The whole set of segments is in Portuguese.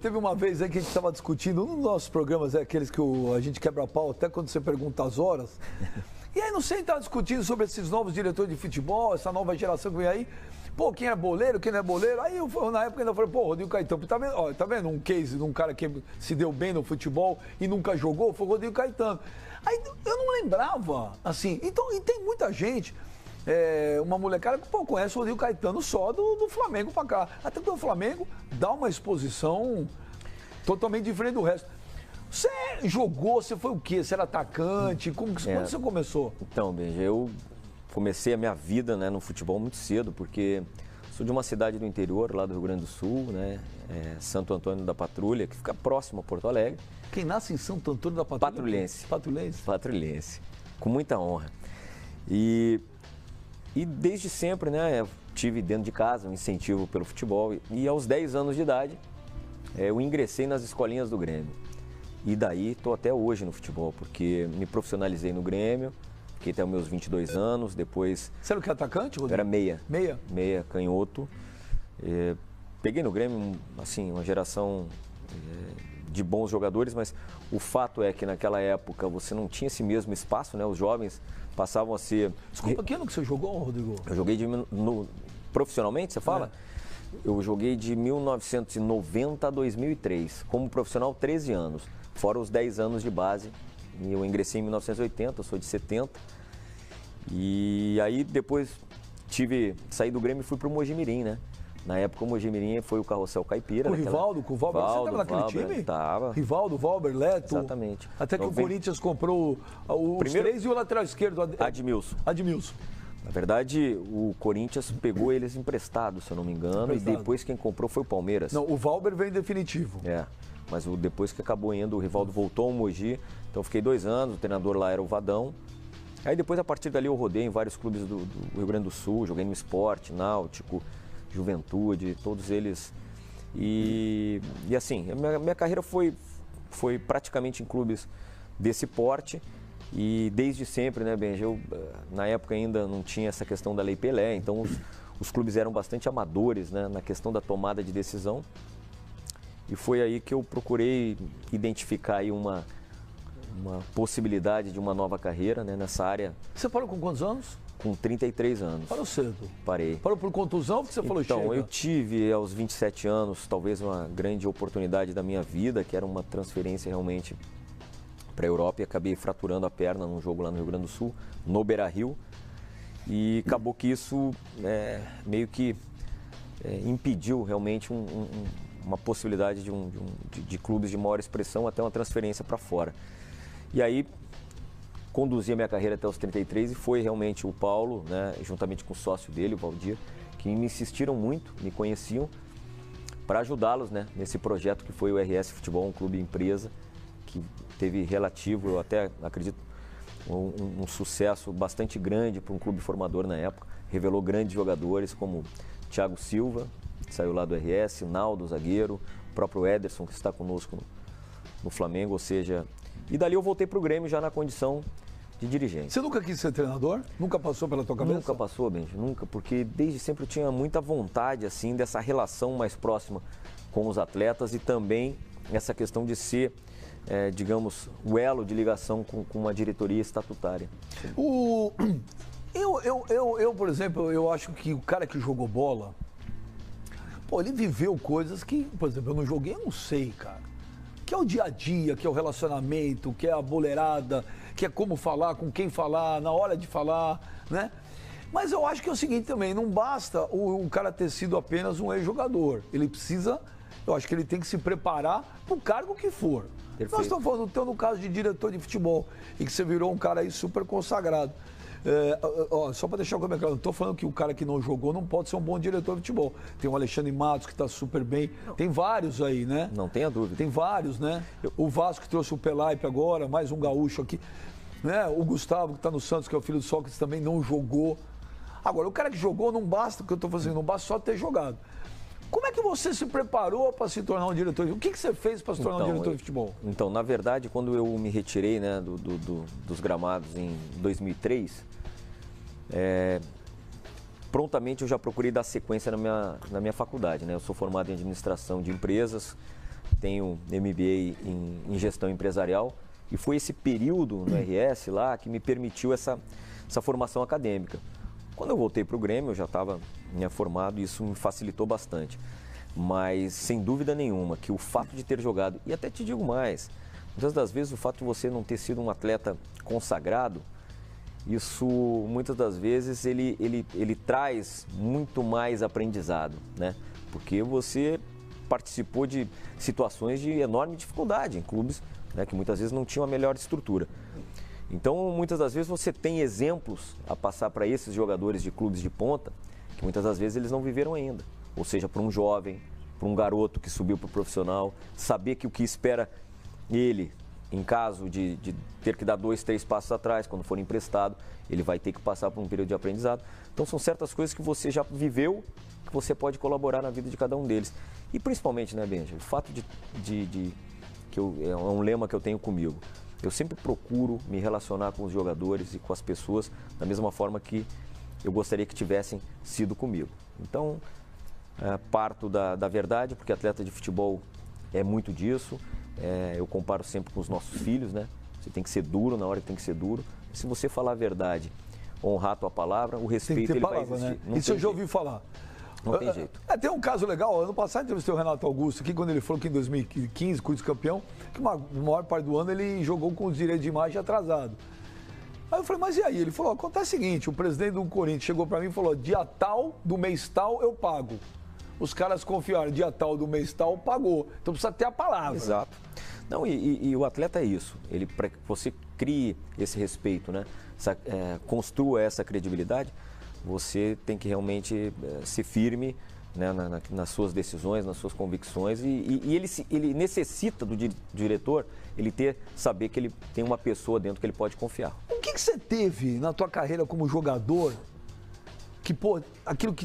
Teve uma vez aí que a gente estava discutindo, um dos nossos programas, aqueles que a gente quebra pau, até quando você pergunta as horas. E aí, não sei, estava discutindo sobre esses novos diretores de futebol, essa nova geração que vem aí. Pô, quem é boleiro, quem não é boleiro? Aí eu, na época, ainda falei, pô, Rodrigo Caetano, tá vendo? Ó, tá vendo um case de um cara que se deu bem no futebol e nunca jogou? Foi o Rodrigo Caetano. Aí eu não lembrava, assim. Então, e tem muita gente. Uma molecada que pô, conhece o Rodrigo Caetano só do Flamengo pra cá. Até porque o Flamengo dá uma exposição totalmente diferente do resto. Você jogou, você foi o quê? Você era atacante? Quando você começou? Então, Benja, eu comecei a minha vida, né, no futebol muito cedo, porque sou de uma cidade do interior, lá do Rio Grande do Sul, né, Santo Antônio da Patrulha, que fica próximo a Porto Alegre. Quem nasce em Santo Antônio da Patrulha? Patrulhense. Patrulhense? Patrulhense. Com muita honra. E desde sempre, né, eu tive dentro de casa um incentivo pelo futebol. E aos 10 anos de idade, eu ingressei nas escolinhas do Grêmio. E daí estou até hoje no futebol, porque me profissionalizei no Grêmio, fiquei até os meus 22 anos, depois... Você era o que, atacante, Rodrigo? Era meia. Meia? Meia, canhoto. Peguei no Grêmio, assim, uma geração de bons jogadores, mas o fato é que naquela época você não tinha esse mesmo espaço, né? Os jovens passavam a ser... Desculpa, que ano que você jogou, Rodrigo? Eu joguei profissionalmente, você fala? Eu joguei de 1990 a 2003, como profissional 13 anos, fora os 10 anos de base. E eu ingressei em 1980, eu sou de 70. E aí depois saí do Grêmio e fui pro Mojimirim, né? Na época o Mojimirim foi o Carrossel Caipira. Com o Rivaldo, com o Valber, você estava naquele time? Tava. Rivaldo, Valber, Leto. Exatamente. Até que o Corinthians comprou os três e o lateral esquerdo. Admilson. Admilson. Na verdade, o Corinthians pegou eles emprestados, se eu não me engano, e depois quem comprou foi o Palmeiras. Não, o Valber veio em definitivo. Mas depois que acabou indo, o Rivaldo voltou ao Mogi, então eu fiquei 2 anos, o treinador lá era o Vadão. Aí depois, a partir dali, eu rodei em vários clubes do Rio Grande do Sul, joguei no Sport, Náutico, Juventude, todos eles. E assim, a minha carreira foi praticamente em clubes desse porte. E desde sempre, né, Benja, na época ainda não tinha essa questão da Lei Pelé, então os clubes eram bastante amadores, né, na questão da tomada de decisão. E foi aí que eu procurei identificar aí uma possibilidade de uma nova carreira, né, nessa área. Você parou com quantos anos? Com 33 anos. Parou cedo? Parei. Parou por contusão? Porque você falou chega? Então, eu tive aos 27 anos talvez uma grande oportunidade da minha vida, que era uma transferência realmente para a Europa, e acabei fraturando a perna num jogo lá no Rio Grande do Sul, no Beira-Rio, e acabou que isso meio que impediu realmente uma possibilidade de clubes de maior expressão, até uma transferência para fora. E aí conduzi a minha carreira até os 33 e foi realmente o Paulo, né, juntamente com o sócio dele, o Valdir, que me insistiram muito, me conheciam, para ajudá-los, né, nesse projeto que foi o RS Futebol, um clube empresa, que teve relativo, eu até acredito, um sucesso bastante grande para um clube formador na época. Revelou grandes jogadores como Thiago Silva, que saiu lá do RS, Naldo, zagueiro, o próprio Ederson, que está conosco no Flamengo, ou seja... E dali eu voltei para o Grêmio já na condição de dirigente. Você nunca quis ser treinador? Nunca passou pela tua cabeça? Nunca passou, Benji, nunca, porque desde sempre eu tinha muita vontade, assim, dessa relação mais próxima com os atletas e também essa questão de ser... digamos, o elo de ligação com uma diretoria estatutária. Eu, por exemplo, eu acho que o cara que jogou bola, pô, ele viveu coisas que, por exemplo, eu não joguei, eu não sei, cara. Que é o dia a dia, que é o relacionamento, que é a boleirada, que é como falar, com quem falar, na hora de falar, né? Mas eu acho que é o seguinte também, não basta o cara ter sido apenas um ex-jogador. Ele precisa, eu acho que ele tem que se preparar para o cargo que for. Perfeito. Nós estamos falando, então, no caso de diretor de futebol, e que você virou um cara aí super consagrado. Só para deixar claro, não estou falando que o cara que não jogou não pode ser um bom diretor de futebol. Tem o Alexandre Matos, que está super bem. Não. Tem vários aí, né? Não tenha dúvida. Tem vários, né? O Vasco que trouxe o Pelaipe agora, mais um gaúcho aqui. Né? O Gustavo, que está no Santos, que é o filho do Sócrates, também não jogou. Agora, o cara que jogou não basta, o que eu estou fazendo, não basta só ter jogado. Como é que você se preparou para se tornar um diretor? O que você fez para se tornar um diretor de futebol? Então, na verdade, quando eu me retirei, né, dos gramados em 2003, prontamente eu já procurei dar sequência na minha faculdade, né? Eu sou formado em administração de empresas, tenho MBA em gestão empresarial e foi esse período no RS lá que me permitiu essa formação acadêmica. Quando eu voltei para o Grêmio, eu já estava formado e isso me facilitou bastante. Mas, sem dúvida nenhuma, que o fato de ter jogado, e até te digo mais, muitas das vezes o fato de você não ter sido um atleta consagrado, isso muitas das vezes ele traz muito mais aprendizado, né? Porque você participou de situações de enorme dificuldade em clubes, né, que muitas vezes não tinham a melhor estrutura. Então, muitas das vezes você tem exemplos a passar para esses jogadores de clubes de ponta, que muitas das vezes eles não viveram ainda. Ou seja, para um jovem, para um garoto que subiu para o profissional, saber que o que espera ele, em caso de ter que dar 2, 3 passos atrás, quando for emprestado, ele vai ter que passar por um período de aprendizado. Então, são certas coisas que você já viveu, que você pode colaborar na vida de cada um deles. E principalmente, né, Benja, o fato é um lema que eu tenho comigo. Eu sempre procuro me relacionar com os jogadores e com as pessoas da mesma forma que eu gostaria que tivessem sido comigo. Então, parto da verdade, porque atleta de futebol é muito disso. Eu comparo sempre com os nossos filhos, né? Você tem que ser duro na hora que tem que ser duro. Se você falar a verdade, honrar a tua palavra, o respeito ele vai existir. Né? Isso eu já ouvi falar. Não tem jeito. Tem um caso legal, ano passado entrevistei o Renato Augusto aqui, quando ele falou que em 2015, Corinthians campeão, que a maior parte do ano ele jogou com os direitos de imagem atrasado. Aí eu falei, mas e aí? Ele falou, acontece o seguinte, o presidente do Corinthians chegou pra mim e falou, dia tal, do mês tal, eu pago. Os caras confiaram, dia tal, do mês tal, pagou. Então precisa ter a palavra. Exato. Não, e o atleta é isso, para que você crie esse respeito, né? Construa essa credibilidade, você tem que realmente ser firme, né, nas suas decisões, nas suas convicções e ele necessita do diretor, saber que ele tem uma pessoa dentro que ele pode confiar. O que você teve na tua carreira como jogador que,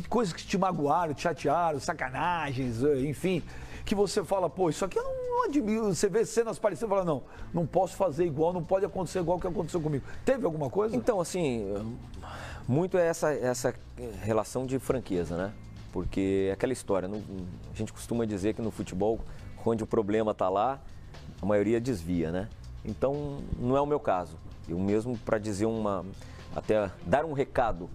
coisas que te magoaram, te chatearam, sacanagens, enfim, que você fala, isso aqui eu não admiro, você vê cenas parecidas e fala, não posso fazer igual, não pode acontecer igual o que aconteceu comigo. Teve alguma coisa? Então, assim, muito é essa relação de franqueza, né? Porque é aquela história, a gente costuma dizer que no futebol, onde o problema está lá, a maioria desvia, né? Então, não é o meu caso. Eu mesmo, para dizer até dar um recado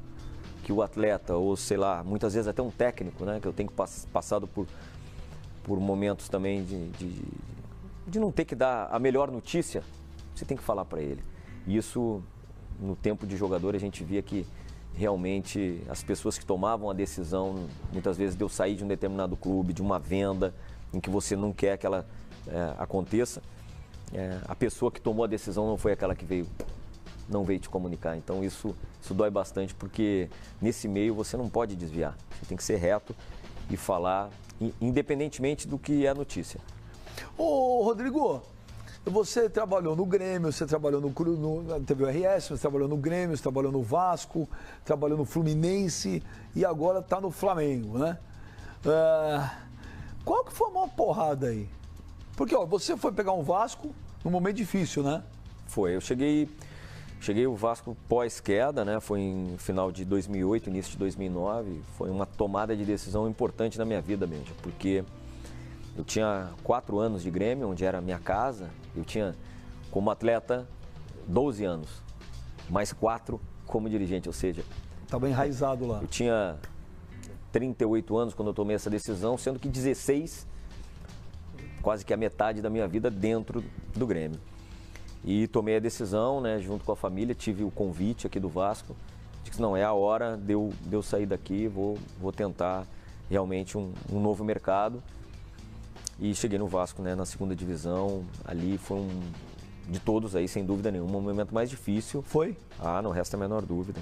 que o atleta, ou sei lá, muitas vezes até um técnico, né? Que eu tenho passado por momentos também de não ter que dar a melhor notícia, você tem que falar para ele. E isso, no tempo de jogador, a gente via que realmente as pessoas que tomavam a decisão, muitas vezes de eu sair de um determinado clube, de uma venda, em que você não quer que ela aconteça, a pessoa que tomou a decisão não foi aquela que não veio te comunicar. Então isso dói bastante, porque nesse meio você não pode desviar, você tem que ser reto e falar independentemente do que é a notícia. Ô, Rodrigo, você trabalhou no Grêmio, você trabalhou teve o RS, você trabalhou no Grêmio, você trabalhou no Vasco, trabalhou no Fluminense e agora está no Flamengo, né? Qual que foi a maior porrada aí? Porque, você foi pegar um Vasco num momento difícil, né? Foi, eu cheguei o Vasco pós-queda, né? Foi em final de 2008, início de 2009. Foi uma tomada de decisão importante na minha vida, Benja, porque eu tinha 4 anos de Grêmio, onde era a minha casa. Eu tinha, como atleta, 12 anos, mais 4 como dirigente, ou seja... Estava enraizado lá. Eu tinha 38 anos quando eu tomei essa decisão, sendo que 16, quase que a metade da minha vida dentro do Grêmio. E tomei a decisão, né, junto com a família, tive o convite aqui do Vasco. Disse, não, é a hora de eu sair daqui, vou tentar realmente um novo mercado. E cheguei no Vasco, né, na segunda divisão. Ali foi de todos aí, sem dúvida nenhuma, um momento mais difícil. Foi? Não resta a menor dúvida.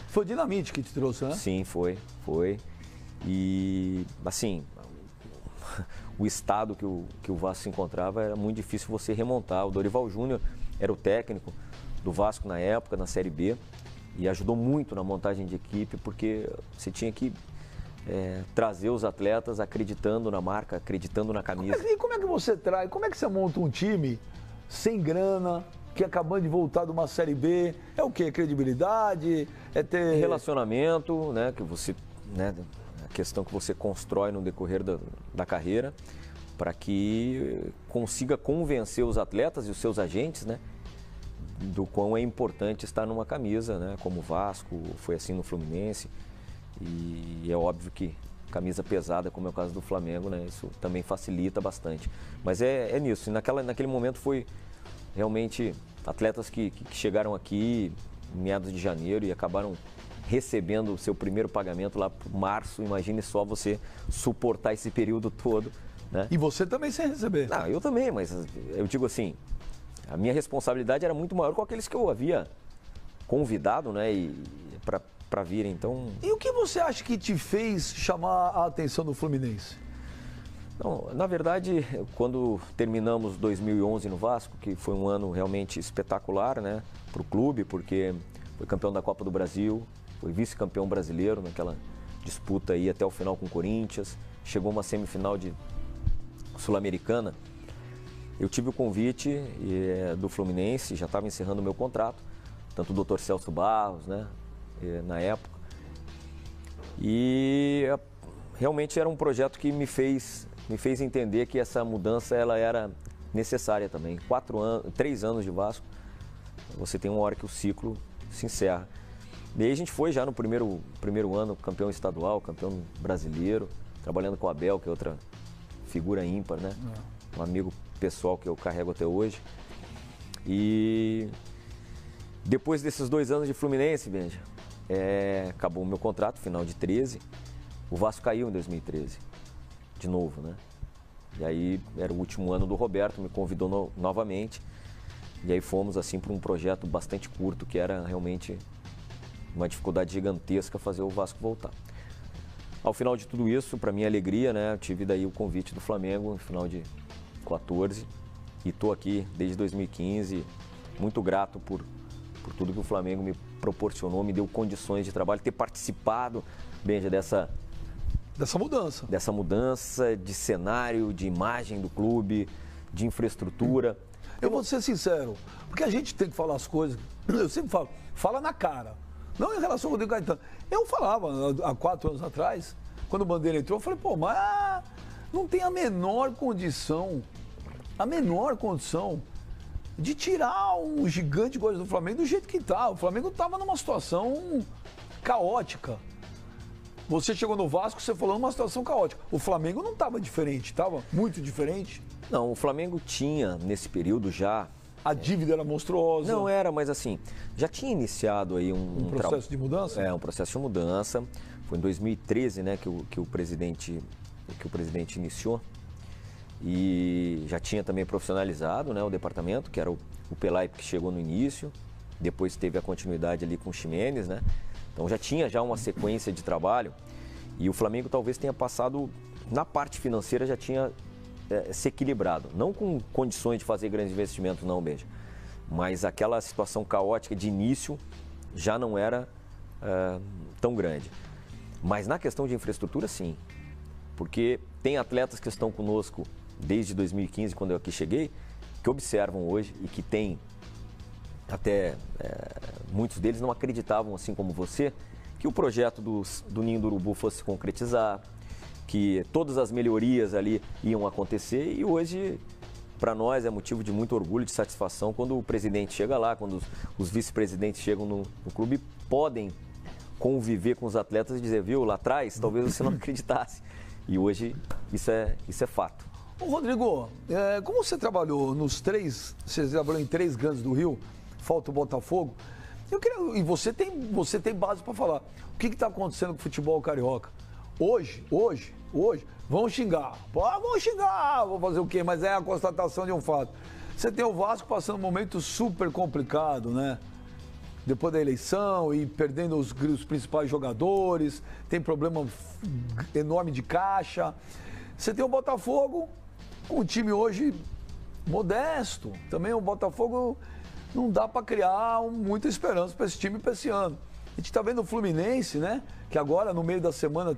Foi o Dinamite que te trouxe, né? Sim, foi. E, assim, o estado que o Vasco se encontrava era muito difícil você remontar. O Dorival Júnior era o técnico do Vasco na época, na Série B, e ajudou muito na montagem de equipe, porque você tinha que trazer os atletas acreditando na marca, acreditando na camisa. E como é que você traz, como é que você monta um time sem grana, que acabando de voltar de uma Série B? É o quê? Credibilidade? É ter... Relacionamento, né? Que você, né? A questão que você constrói no decorrer da carreira. para que consiga convencer os atletas e os seus agentes, né, do quão é importante estar numa camisa, né, como o Vasco, foi assim no Fluminense, e é óbvio que camisa pesada, como é o caso do Flamengo, né, isso também facilita bastante. Mas é nisso, e naquele momento foi realmente atletas que chegaram aqui em meados de janeiro e acabaram recebendo o seu primeiro pagamento lá por março. Imagine só você suportar esse período todo, né? E você também sem receber. Não, eu também, mas eu digo assim, a minha responsabilidade era muito maior com aqueles que eu havia convidado, né, para virem. Então... E o que você acha que te fez chamar a atenção do Fluminense? Não, na verdade, quando terminamos 2011 no Vasco, que foi um ano realmente espetacular, né, para o clube, porque foi campeão da Copa do Brasil, foi vice-campeão brasileiro naquela disputa aí até o final com o Corinthians, chegou uma semifinal de Sul-Americana. Eu tive o convite do Fluminense, já estava encerrando o meu contrato, tanto o Dr. Celso Barros, né, na época. E realmente era um projeto que me fez entender que essa mudança ela era necessária também. 3 anos de Vasco, você tem uma hora que o ciclo se encerra. E aí a gente foi já no primeiro ano campeão estadual, campeão brasileiro, trabalhando com o Abel, que é outra figura ímpar, né? Um amigo pessoal que eu carrego até hoje. E depois desses 2 anos de Fluminense, Benja, acabou o meu contrato, final de 13. O Vasco caiu em 2013, de novo, né? E aí era o último ano do Roberto, me convidou novamente. E aí fomos assim para um projeto bastante curto, que era realmente uma dificuldade gigantesca fazer o Vasco voltar. Ao final de tudo isso, para minha alegria, né, eu tive daí o convite do Flamengo no final de 14 e estou aqui desde 2015, muito grato por tudo que o Flamengo me proporcionou, me deu condições de trabalho, ter participado, Benja, dessa mudança de cenário, de imagem do clube, de infraestrutura. Eu vou ser sincero, porque a gente tem que falar as coisas, eu sempre falo, fala na cara. Não em relação ao Rodrigo Caetano. Eu falava há 4 anos atrás, quando o Bandeira entrou, eu falei, pô, mas não tem a menor condição de tirar um gigante igual do Flamengo do jeito que está. O Flamengo estava numa situação caótica. Você chegou no Vasco, você falou numa situação caótica. O Flamengo não estava diferente, estava muito diferente. Não, o Flamengo tinha, nesse período já... A dívida era monstruosa. Não era, mas assim, já tinha iniciado aí um processo de mudança? Um processo de mudança. Foi em 2013, né, que o presidente iniciou. E já tinha também profissionalizado, né, o departamento, que era o Pelay, que chegou no início. Depois teve a continuidade ali com o Ximenes, né? Então já tinha uma sequência de trabalho. E o Flamengo talvez tenha passado, na parte financeira, já tinha se equilibrado. Não com condições de fazer grandes investimentos, não, Benja. Mas aquela situação caótica de início já não era tão grande. Mas na questão de infraestrutura, sim. Porque tem atletas que estão conosco desde 2015, quando eu aqui cheguei, que observam hoje e que têm, até muitos deles não acreditavam, assim como você, que o projeto do Ninho do Urubu fosse se concretizar, que todas as melhorias ali iam acontecer, e hoje, para nós, é motivo de muito orgulho, de satisfação, quando o presidente chega lá, quando os vice-presidentes chegam no clube, podem conviver com os atletas e dizer, viu, lá atrás, talvez você não acreditasse. E hoje isso é fato. Ô, Rodrigo, como você trabalhou você trabalhou em 3 grandes do Rio, falta o Botafogo, e você tem base para falar. O que está acontecendo com o futebol carioca? Hoje, vão xingar. Vão xingar, vou fazer o quê? Mas é a constatação de um fato. Você tem o Vasco passando um momento super complicado, né? Depois da eleição e perdendo os principais jogadores, tem problema enorme de caixa. Você tem o Botafogo, com um time hoje modesto. Também o Botafogo não dá para criar muita esperança para esse time para esse ano. A gente está vendo o Fluminense, né? Que agora, no meio da semana,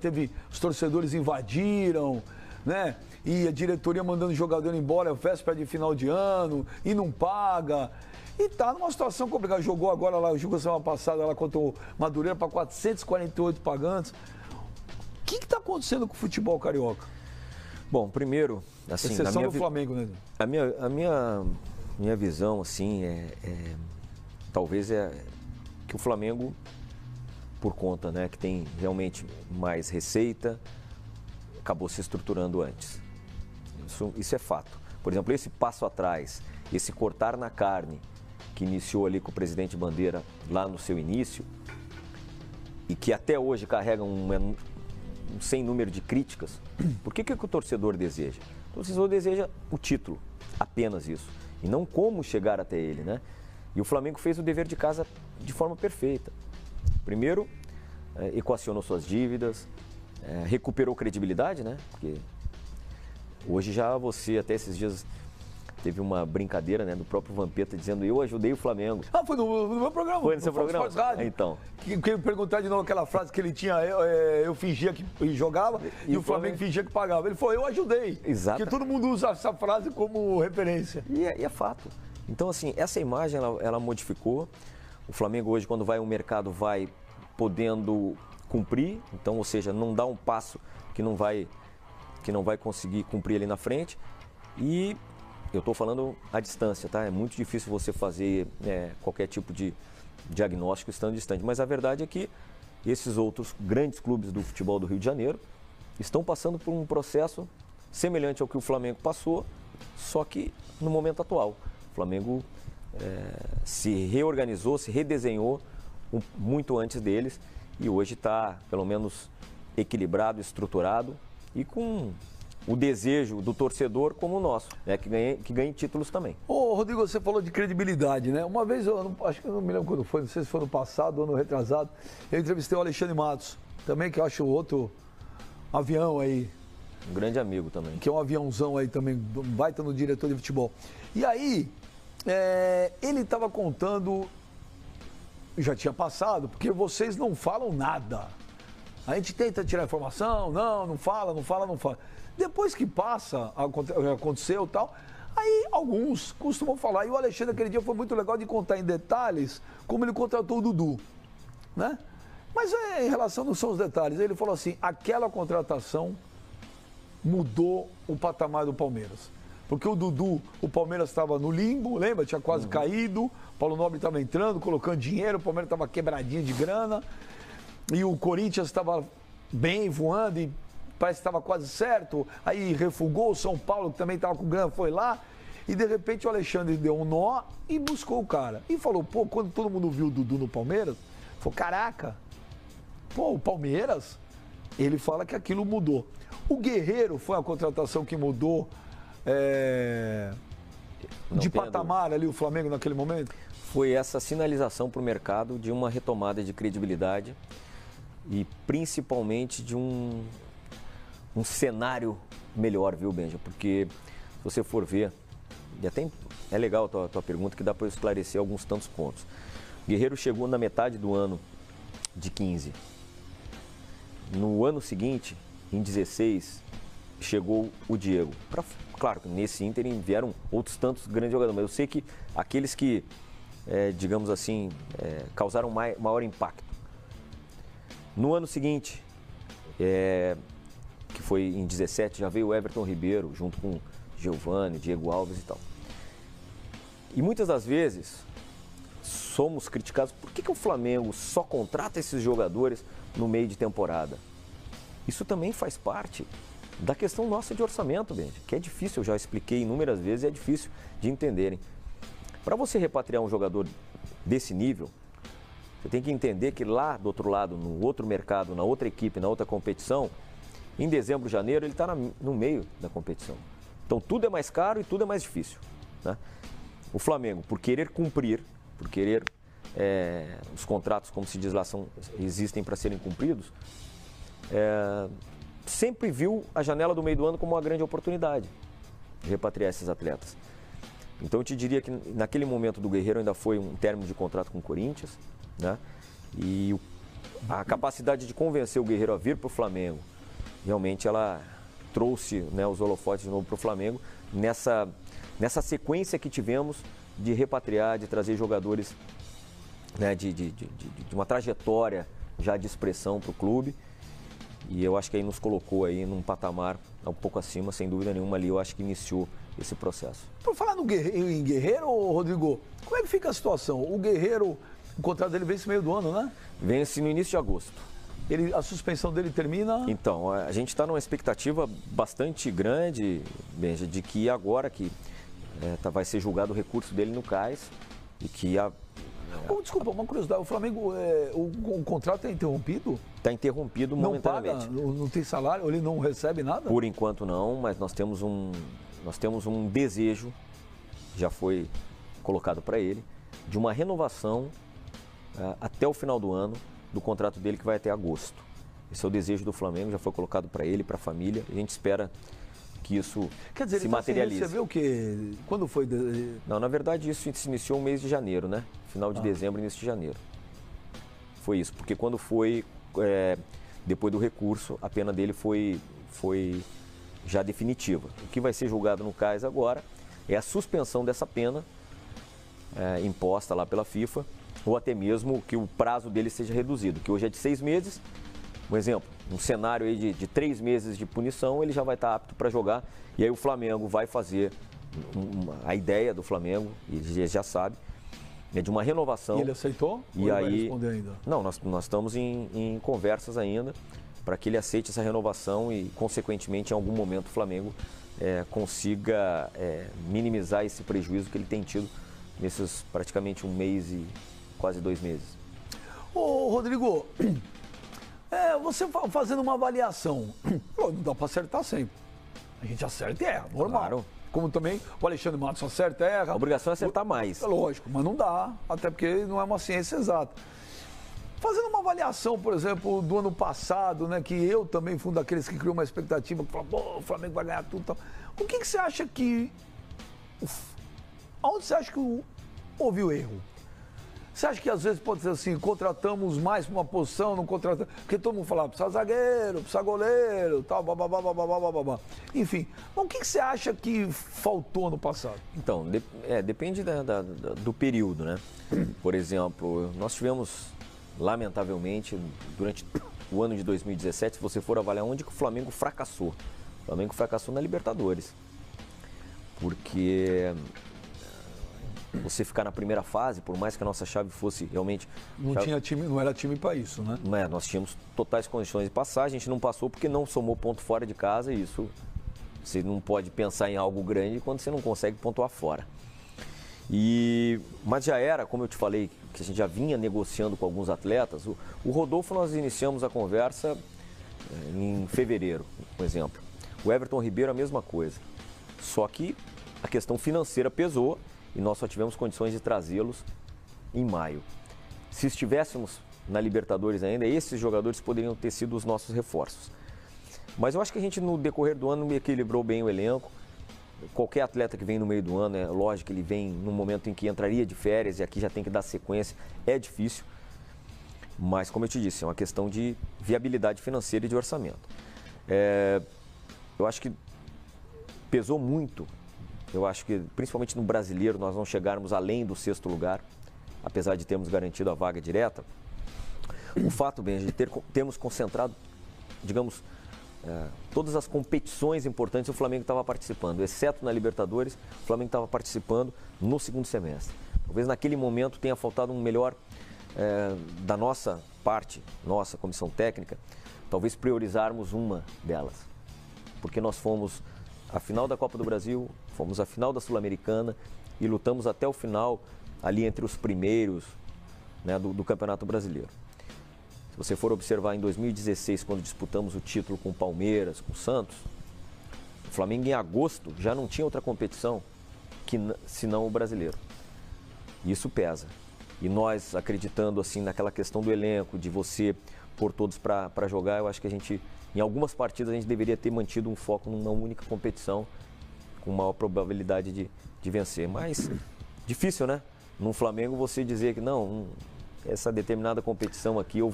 os torcedores invadiram, né? E a diretoria mandando o jogador embora, véspera de final de ano, e não paga. E tá numa situação complicada. Jogou agora lá, jogou semana passada lá contra o Madureira para 448 pagantes. O que está acontecendo com o futebol carioca? Bom, primeiro, assim, exceção do Flamengo, né? A minha visão, assim, talvez que o Flamengo, por conta, né, que tem realmente mais receita, acabou se estruturando antes. Isso é fato. Por exemplo, esse passo atrás, esse cortar na carne, que iniciou ali com o presidente Bandeira lá no seu início, e que até hoje carrega um sem número de críticas, por que o torcedor deseja? O torcedor deseja o título, apenas isso, e não como chegar até ele, né? E o Flamengo fez o dever de casa de forma perfeita. Primeiro, equacionou suas dívidas, recuperou credibilidade, né? Porque hoje já você, até esses dias, teve uma brincadeira, né, do próprio Vampeta dizendo: eu ajudei o Flamengo. Ah, foi no meu programa. Foi no seu programa? Então. Que perguntar de novo aquela frase que ele tinha, eu fingia que jogava e o Flamengo fingia que pagava. Ele falou: eu ajudei. Exato. Porque todo mundo usa essa frase como referência. E é fato. Então, assim, essa imagem, ela modificou. O Flamengo hoje, quando vai ao mercado, vai podendo cumprir. Então, ou seja, não dá um passo que não vai conseguir cumprir ali na frente. E eu estou falando à distância, tá? É muito difícil você fazer qualquer tipo de diagnóstico estando distante. Mas a verdade é que esses outros grandes clubes do futebol do Rio de Janeiro estão passando por um processo semelhante ao que o Flamengo passou, só que no momento atual. O Flamengo se reorganizou, se redesenhou muito antes deles e hoje está, pelo menos, equilibrado, estruturado e com o desejo do torcedor como o nosso, né, que ganhe títulos também. Ô, Rodrigo, você falou de credibilidade, né? Uma vez, acho que eu não me lembro quando foi, não sei se foi no passado, ano retrasado, eu entrevistei o Alexandre Matos, também, que eu acho outro avião aí. Um grande amigo também. Que é um aviãozão aí também, baita no diretor de futebol. E aí, ele estava contando, já tinha passado, porque vocês não falam nada. A gente tenta tirar informação, não fala. Depois que passa, aconteceu e tal, aí alguns costumam falar. E o Alexandre, aquele dia, foi muito legal de contar em detalhes como ele contratou o Dudu, né? Mas em relação, não são os detalhes. Ele falou assim, aquela contratação mudou o patamar do Palmeiras. Porque o Dudu, o Palmeiras estava no limbo, lembra? Tinha quase caído, o Paulo Nobre estava entrando, colocando dinheiro, o Palmeiras estava quebradinho de grana. E o Corinthians estava bem, voando, e parece que estava quase certo. Aí refugou o São Paulo, que também estava com grana, foi lá. E de repente o Alexandre deu um nó e buscou o cara. E falou, pô, quando todo mundo viu o Dudu no Palmeiras, falou, caraca, pô, o Palmeiras, ele fala que aquilo mudou. O Guerreiro foi a contratação que mudou de patamar ali o Flamengo naquele momento? Foi essa sinalização para o mercado de uma retomada de credibilidade e principalmente de um cenário melhor, viu, Benja? Porque se você for ver, e até é legal a tua pergunta, que dá para eu esclarecer alguns tantos pontos. O Guerreiro chegou na metade do ano de 15. No ano seguinte, em 16, chegou o Diego. Claro que nesse ínterim vieram outros tantos grandes jogadores, mas eu sei que aqueles que, digamos assim, causaram maior impacto. No ano seguinte, que foi em 17, já veio o Everton Ribeiro, junto com Giovani, Diego Alves e tal. E muitas das vezes somos criticados, por que o Flamengo só contrata esses jogadores no meio de temporada? Isso também faz parte da questão nossa de orçamento, Benji, que é difícil, eu já expliquei inúmeras vezes, é difícil de entenderem. Para você repatriar um jogador desse nível, você tem que entender que lá do outro lado, no outro mercado, na outra equipe, na outra competição, em dezembro, janeiro, ele está no meio da competição. Então tudo é mais caro e tudo é mais difícil, né? O Flamengo, por querer cumprir, por querer os contratos, como se diz lá, existem para serem cumpridos, sempre viu a janela do meio do ano como uma grande oportunidade de repatriar esses atletas. Então eu te diria que naquele momento do Guerreiro ainda foi um término de contrato com o Corinthians, né? E a capacidade de convencer o Guerreiro a vir para o Flamengo, realmente ela trouxe, né, os holofotes de novo para o Flamengo, nessa sequência que tivemos de repatriar, de trazer jogadores, né, de uma trajetória já de expressão para o clube. E eu acho que aí nos colocou aí num patamar um pouco acima, sem dúvida nenhuma, ali eu acho que iniciou esse processo. Por falar em Guerreiro, Rodrigo, como é que fica a situação? O Guerreiro, o contrato dele vence no meio do ano, né? Vence no início de agosto. A suspensão dele termina... Então, a gente está numa expectativa bastante grande, Benja, de que agora que vai ser julgado o recurso dele no CAIS e que desculpa, uma curiosidade, o Flamengo, o contrato é interrompido? está interrompido momentaneamente. Não paga, não tem salário, ele não recebe nada? Por enquanto não, mas nós temos um desejo, já foi colocado para ele, de uma renovação até o final do ano do contrato dele, que vai até agosto. Esse é o desejo do Flamengo, já foi colocado para ele, para a família. A gente espera que isso se materialize. Você vê o quê? Quando foi? Não, na verdade isso se iniciou no mês de janeiro, né? Final de dezembro, início de janeiro. Foi isso, porque quando foi, depois do recurso, a pena dele foi já definitiva. O que vai ser julgado no CAIS agora é a suspensão dessa pena imposta lá pela FIFA, ou até mesmo que o prazo dele seja reduzido, que hoje é de 6 meses. Um exemplo, um cenário aí de 3 meses de punição, ele já vai estar apto para jogar. E aí o Flamengo vai fazer, a ideia do Flamengo, e ele já sabe, é de uma renovação. E ele aceitou? E ou aí, ele vai responder ainda? Não, nós estamos em conversas ainda para que ele aceite essa renovação e, consequentemente, em algum momento o Flamengo consiga minimizar esse prejuízo que ele tem tido nesses praticamente 1 mês e quase 2 meses. Ô, Rodrigo, você fazendo uma avaliação, não dá para acertar sempre. A gente acerta e erra, normal. Claro. Como também o Alexandre Matos acerta e erra. A obrigação é acertar mais. É lógico, mas não dá, até porque não é uma ciência exata. Fazendo uma avaliação, por exemplo, do ano passado, né, que eu também fui um daqueles que criou uma expectativa, que falou, pô, o Flamengo vai ganhar tudo e tal. O que você acha que... Aonde você acha que houve o erro? Você acha que às vezes pode ser assim, contratamos mais para uma posição, não contratamos... Porque todo mundo fala, precisa zagueiro, precisa goleiro, tal, babá. Enfim, mas o que você acha que faltou no passado? Então, depende do período, né? Por exemplo, nós tivemos, lamentavelmente, durante o ano de 2017, se você for avaliar onde que o Flamengo fracassou. O Flamengo fracassou na Libertadores. Porque... você ficar na primeira fase, por mais que a nossa chave fosse realmente... Não era time para isso, né? Não é, nós tínhamos totais condições de passar, a gente não passou porque não somou ponto fora de casa e isso... Você não pode pensar em algo grande quando você não consegue pontuar fora. Mas já era, como eu te falei, que a gente já vinha negociando com alguns atletas. O Rodolfo, nós iniciamos a conversa em fevereiro, por exemplo. O Everton Ribeiro, a mesma coisa. Só que a questão financeira pesou e nós só tivemos condições de trazê-los em maio. Se estivéssemos na Libertadores ainda, esses jogadores poderiam ter sido os nossos reforços. Mas eu acho que a gente, no decorrer do ano, equilibrou bem o elenco. Qualquer atleta que vem no meio do ano, é lógico que ele vem num momento em que entraria de férias e aqui já tem que dar sequência, é difícil. Mas, como eu te disse, é uma questão de viabilidade financeira e de orçamento. Eu acho que pesou muito. Eu acho que, principalmente no brasileiro, nós não chegarmos além do 6º lugar, apesar de termos garantido a vaga direta. O fato, Benji, de termos concentrado, digamos, todas as competições importantes o Flamengo estava participando, exceto na Libertadores, o Flamengo estava participando no 2º semestre. Talvez naquele momento tenha faltado um melhor da nossa parte, nossa comissão técnica, talvez priorizarmos uma delas. Porque nós fomos à final da Copa do Brasil, fomos à final da Sul-Americana e lutamos até o final ali entre os primeiros, né, do Campeonato Brasileiro. Se você for observar em 2016, quando disputamos o título com o Palmeiras, com o Santos, o Flamengo em agosto já não tinha outra competição senão o brasileiro. E isso pesa. E nós, acreditando assim naquela questão do elenco, de você pôr todos para jogar, eu acho que a gente, em algumas partidas, a gente deveria ter mantido um foco numa única competição, com maior probabilidade de vencer. Mas difícil, né? No Flamengo você dizer que não, essa determinada competição aqui eu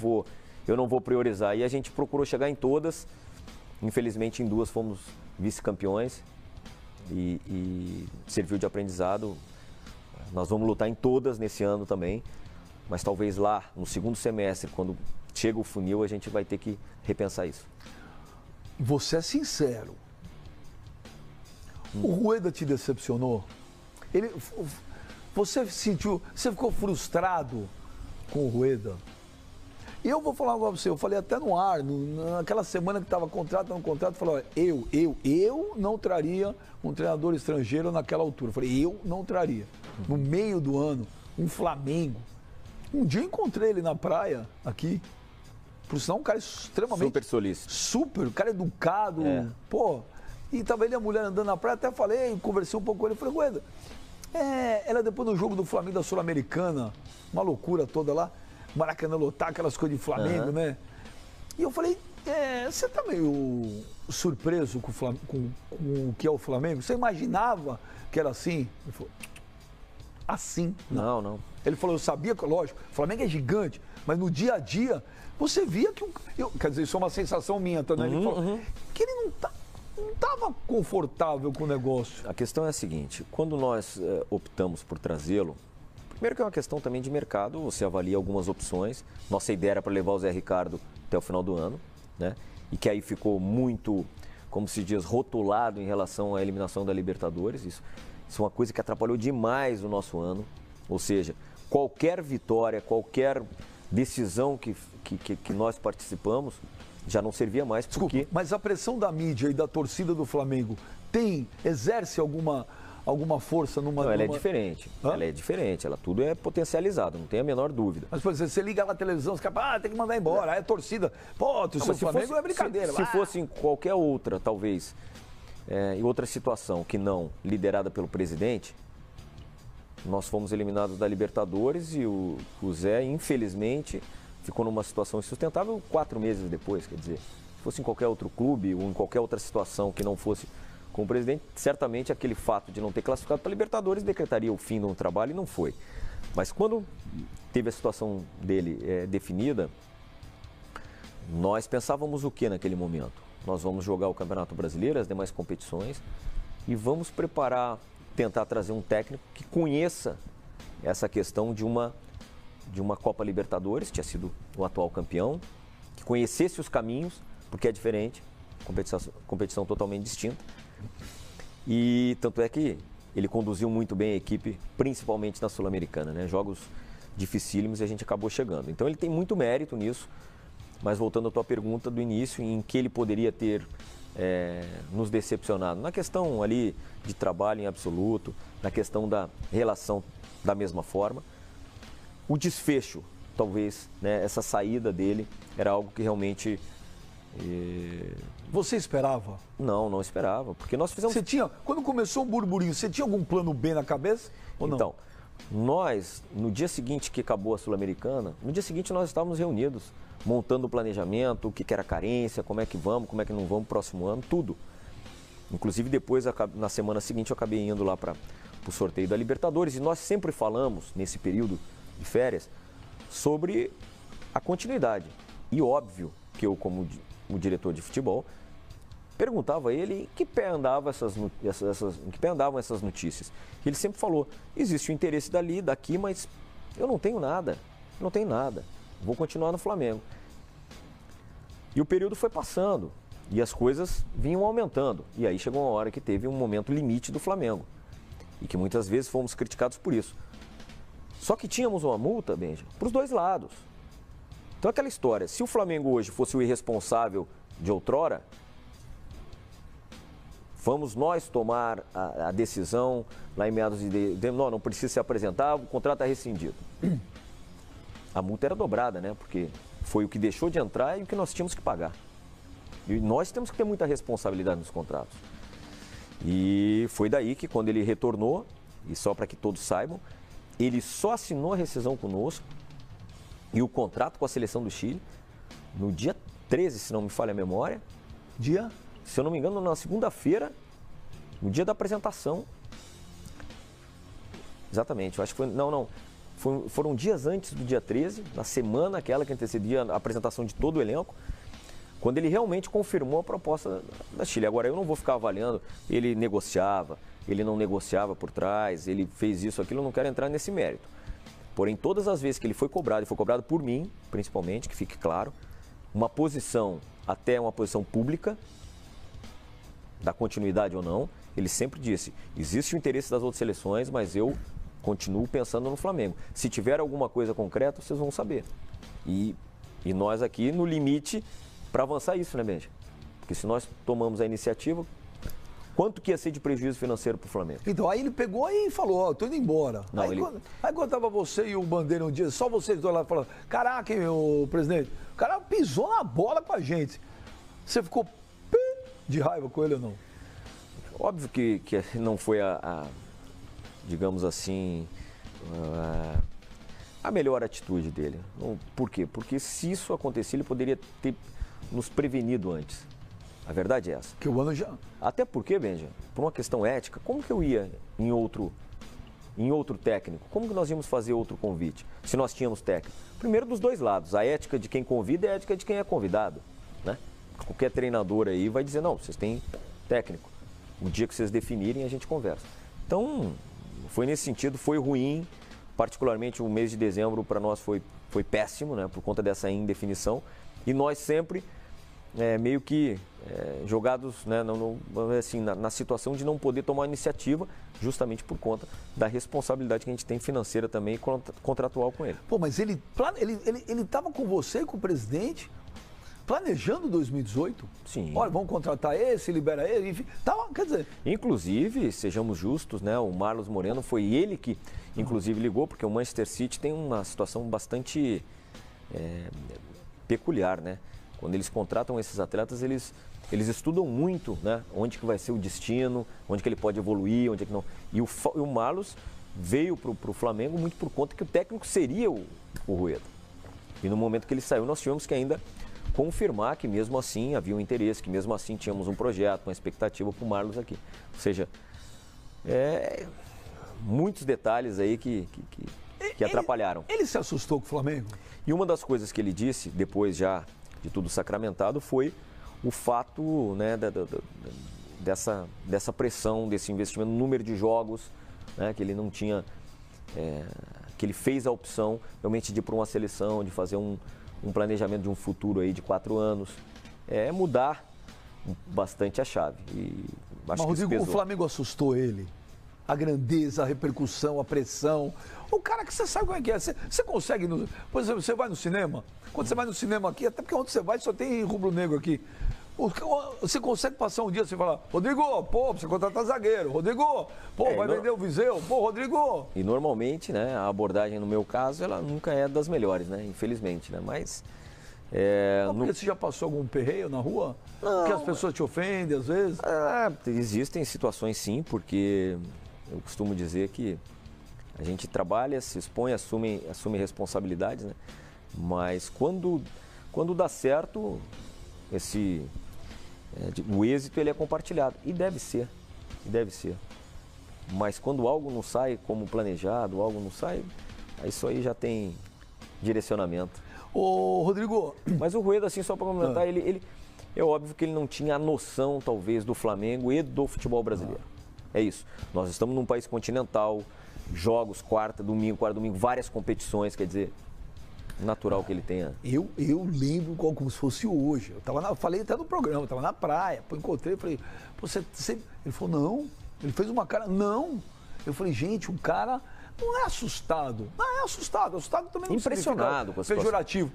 não vou priorizar. E a gente procurou chegar em todas, infelizmente em 2 fomos vice-campeões e serviu de aprendizado. Nós vamos lutar em todas nesse ano também, mas talvez lá no 2º semestre, quando chega o funil, a gente vai ter que repensar isso. Você é sincero, O Rueda te decepcionou? Você ficou frustrado com o Rueda? E eu vou falar agora pra você, eu falei até no ar, naquela semana que estava contrato, eu falei, olha, eu não traria um treinador estrangeiro naquela altura. Eu falei, eu não traria. No meio do ano, um Flamengo. Um dia eu encontrei ele na praia, aqui. Por sinal, um cara extremamente... Super solícito. Super, o cara educado, pô. E tava ele e a mulher andando na praia, até falei, conversei um pouco com ele, falei, Rueda, ela depois do jogo do Flamengo da Sul-Americana, uma loucura toda lá, Maracanã lotar, aquelas coisas de Flamengo, né? E eu falei, você tá meio surpreso com o que é o Flamengo? Você imaginava que era assim? Ele falou, assim? Não. Ele falou, eu sabia, lógico, o Flamengo é gigante, mas no dia a dia, você via que, quer dizer, isso é uma sensação minha também, ele falou, que ele não estava confortável com o negócio. A questão é a seguinte, quando nós optamos por trazê-lo, primeiro que é uma questão também de mercado, você avalia algumas opções. Nossa ideia era para levar o Zé Ricardo até o final do ano, né? E que aí ficou muito, como se diz, rotulado em relação à eliminação da Libertadores. Isso é uma coisa que atrapalhou demais o nosso ano. Ou seja, qualquer vitória, qualquer decisão que nós participamos já não servia mais. Porque... Desculpa, mas a pressão da mídia e da torcida do Flamengo exerce alguma força numa... Não, ela é diferente. Ela é diferente, tudo é potencializado, não tem a menor dúvida. Mas, por exemplo, você liga lá na televisão, os caras, tem que mandar embora, aí a torcida, o seu Flamengo é brincadeira. Se fosse em qualquer outra, talvez, em outra situação que não liderada pelo presidente, nós fomos eliminados da Libertadores e o Zé, infelizmente, ficou numa situação insustentável 4 meses depois, quer dizer, se fosse em qualquer outro clube ou em qualquer outra situação que não fosse com o presidente, certamente aquele fato de não ter classificado para a Libertadores decretaria o fim de um trabalho e não foi. Mas quando teve a situação dele definida, nós pensávamos o que naquele momento? Nós vamos jogar o Campeonato Brasileiro, as demais competições, e vamos tentar trazer um técnico que conheça essa questão de uma Copa Libertadores, tinha sido o atual campeão, que conhecesse os caminhos, porque é diferente, competição totalmente distinta. E tanto é que ele conduziu muito bem a equipe, principalmente na Sul-Americana, né? Jogos dificílimos e a gente acabou chegando. Então ele tem muito mérito nisso, mas voltando à tua pergunta do início, em que ele poderia ter nos decepcionado? Na questão ali de trabalho em absoluto, na questão da relação da mesma forma. O desfecho, talvez, né? Essa saída dele era algo que realmente... Você esperava? Não esperava, porque nós fizemos... Quando começou o burburinho, você tinha algum plano B na cabeça ou não? Então, nós, no dia seguinte que acabou a Sul-Americana, no dia seguinte nós estávamos reunidos, montando o planejamento, o que era carência, como é que vamos, como é que não vamos, próximo ano, tudo. Inclusive depois, na semana seguinte, eu acabei indo lá para o sorteio da Libertadores e nós sempre falamos, nesse período de férias, sobre a continuidade. E óbvio que eu, como o diretor de futebol, perguntava a ele em que pé andavam essas notícias. Ele sempre falou, existe o interesse daqui, mas eu não tenho nada, vou continuar no Flamengo. E o período foi passando e as coisas vinham aumentando. E aí chegou uma hora que teve um momento limite do Flamengo e que muitas vezes fomos criticados por isso. Só que tínhamos uma multa, Benja, para os dois lados. Então aquela história, se o Flamengo hoje fosse o irresponsável de outrora, vamos nós tomar a decisão lá em meados de não precisa se apresentar, o contrato é rescindido. A multa era dobrada, né? Porque foi o que deixou de entrar e o que nós tínhamos que pagar. E nós temos que ter muita responsabilidade nos contratos. E foi daí que quando ele retornou, e só para que todos saibam, ele só assinou a rescisão conosco e o contrato com a seleção do Chile no dia 13, se não me falha a memória. Dia? Se eu não me engano, na segunda-feira, no dia da apresentação. Exatamente, eu acho que foi... Foram dias antes do dia 13, na semana aquela que antecedia a apresentação de todo o elenco, quando ele realmente confirmou a proposta da Chile. Agora, eu não vou ficar avaliando, ele negociava, ele não negociava por trás, ele fez isso, aquilo, eu não quero entrar nesse mérito. Porém, todas as vezes que ele foi cobrado, e foi cobrado por mim, principalmente, que fique claro, uma posição, até uma posição pública, da continuidade ou não, ele sempre disse, existe o interesse das outras seleções, mas eu continuo pensando no Flamengo. Se tiver alguma coisa concreta, vocês vão saber. E nós aqui, no limite, para avançar isso, né, Benja? Porque se nós tomamos a iniciativa, quanto que ia ser de prejuízo financeiro para o Flamengo? Então, aí ele pegou e falou, ó, tô indo embora. Não, aí, quando tava você e o Bandeira um dia, só vocês dois lá falando, caraca, hein, o presidente, o cara pisou na bola com a gente. Você ficou de raiva com ele ou não? Óbvio que não foi digamos assim, a melhor atitude dele. Por quê? Porque se isso acontecer, ele poderia ter nos prevenido antes. A verdade é essa. Que o ano já... Até porque, Benja, por uma questão ética, como que eu ia em outro técnico? Como que nós íamos fazer outro convite, se nós tínhamos técnico? Primeiro, dos dois lados. A ética de quem convida e a ética de quem é convidado, né? Qualquer treinador aí vai dizer, não, vocês têm técnico. O dia que vocês definirem, a gente conversa. Então, foi nesse sentido, foi ruim. Particularmente, o mês de dezembro para nós foi péssimo, né? Por conta dessa indefinição. E nós sempre... meio que jogados, né, assim, na situação de não poder tomar iniciativa, justamente por conta da responsabilidade que a gente tem financeira também e contratual com ele. Pô, mas ele estava com você e com o presidente planejando 2018? Sim. Olha, vamos contratar esse, libera ele, enfim. Tava, quer dizer... Inclusive, sejamos justos, né, o Marlos Moreno foi ele que, inclusive, ligou, porque o Manchester City tem uma situação bastante peculiar, né? Quando eles contratam esses atletas, eles estudam muito, né? Onde que vai ser o destino, onde que ele pode evoluir, onde que não. E o Marlos veio para o Flamengo muito por conta que o técnico seria o Rueda. E no momento que ele saiu, nós tivemos que ainda confirmar que mesmo assim havia um interesse, que mesmo assim tínhamos um projeto, uma expectativa para o Marlos aqui. Ou seja, muitos detalhes aí que atrapalharam. Ele se assustou com o Flamengo? E uma das coisas que ele disse, depois já de tudo sacramentado, foi o fato, né, dessa pressão, desse investimento no número de jogos, né, que ele não tinha, que ele fez a opção realmente de ir para uma seleção, de fazer um planejamento de um futuro aí de 4 anos, mudar bastante a chave. E acho que Rodrigo, o Flamengo assustou ele? A grandeza, a repercussão, a pressão. O cara que você sabe como é que é. Você consegue, por exemplo, você vai no cinema, quando você vai no cinema aqui, até porque onde você vai só tem rubro-negro aqui. Você consegue passar um dia e falar, Rodrigo, pô, precisa contratar zagueiro. Rodrigo, pô, vai vender o Viseu. Pô, Rodrigo. E normalmente, né, a abordagem no meu caso, ela nunca é das melhores, né, infelizmente, né, mas... Porque você já passou algum perreio na rua? Não, que as pessoas te ofendem às vezes? Existem situações sim, porque eu costumo dizer que a gente trabalha, se expõe, assume responsabilidades, né? Mas quando dá certo, o êxito ele é compartilhado. E deve ser. Mas quando algo não sai como planejado, algo não sai, isso aí já tem direcionamento. Ô, Rodrigo... Mas o Rueda, assim, só para comentar, ele é óbvio que ele não tinha a noção, talvez, do Flamengo e do futebol brasileiro. É isso. Nós estamos num país continental, jogos, quarta, domingo, várias competições, quer dizer, natural que ele tenha. Eu lembro como se fosse hoje. Falei até no programa, eu estava na praia, encontrei, falei, você... Ele falou, não. Ele fez uma cara, não. Eu falei, gente, o cara não é assustado. Não é assustado também não impressionado com a situação. Pejorativo.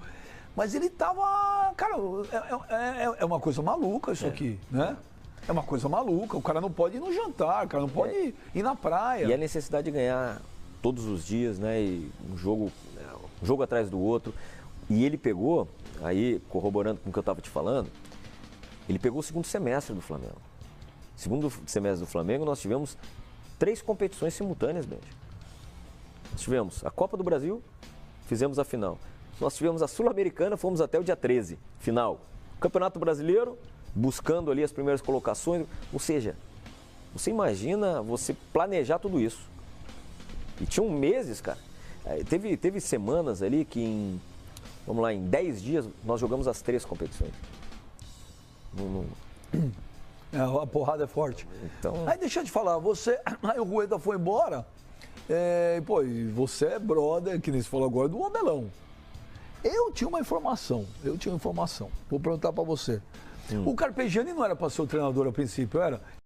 Mas ele estava, cara, é uma coisa maluca isso aqui, né? É uma coisa maluca, o cara não pode ir no jantar, o cara não pode ir na praia. E a necessidade de ganhar todos os dias, né? E um jogo atrás do outro. E ele pegou, aí corroborando com o que eu estava te falando, ele pegou o segundo semestre do Flamengo. Segundo semestre do Flamengo, nós tivemos 3 competições simultâneas, Benja. Nós tivemos a Copa do Brasil, fizemos a final. Nós tivemos a Sul-Americana, fomos até o dia 13, final. Campeonato Brasileiro, buscando ali as primeiras colocações. Ou seja, você imagina você planejar tudo isso. E tinham meses, cara. Teve semanas ali que em 10 dias nós jogamos as 3 competições. A porrada é forte. Então... Aí deixa eu te falar, aí o Rueda foi embora, e você é brother, que nem você falou agora, do Abelão. Eu tinha uma informação, vou perguntar pra você. O Carpegiani não era para ser o treinador a princípio, era?